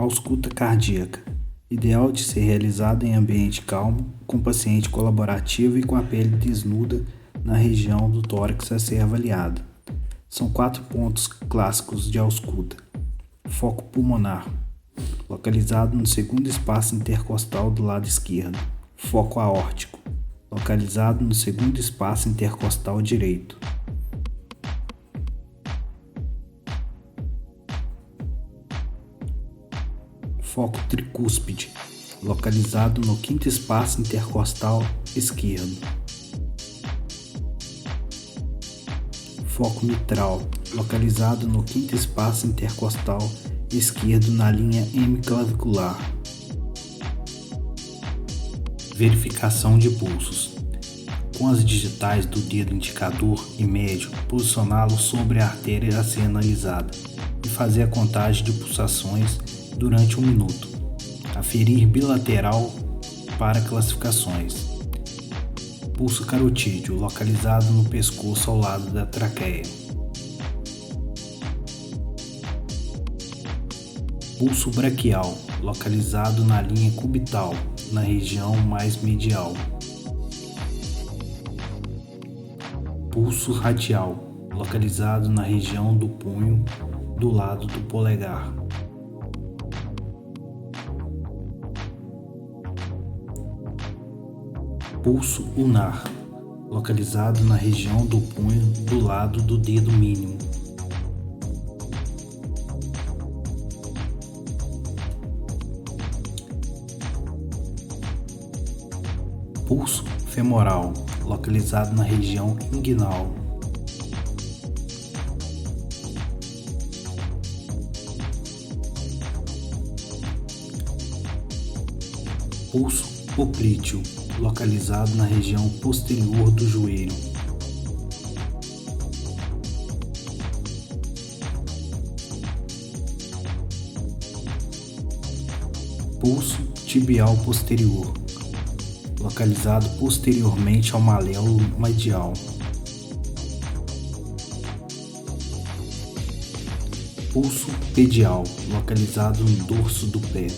Ausculta cardíaca. Ideal de ser realizada em ambiente calmo, com paciente colaborativo e com a pele desnuda na região do tórax a ser avaliada. São 4 pontos clássicos de ausculta. Foco pulmonar, localizado no segundo espaço intercostal do lado esquerdo. Foco aórtico, localizado no segundo espaço intercostal direito. Foco tricúspide, localizado no quinto espaço intercostal esquerdo. Foco mitral, localizado no quinto espaço intercostal esquerdo na linha hemiclavicular. Verificação de pulsos. Com as digitais do dedo indicador e médio, posicioná-los sobre a artéria a ser analisada e fazer a contagem de pulsações durante 1 minuto. Aferir bilateral para classificações. Pulso carotídeo, localizado no pescoço ao lado da traqueia. Pulso braquial, localizado na linha cubital, na região mais medial. Pulso radial, localizado na região do punho do lado do polegar. Pulso ulnar, localizado na região do punho do lado do dedo mínimo. Pulso femoral, localizado na região inguinal. Pulso poplíteo, localizado na região posterior do joelho. Pulso tibial posterior, localizado posteriormente ao maléolo medial. Pulso pedial, localizado no dorso do pé.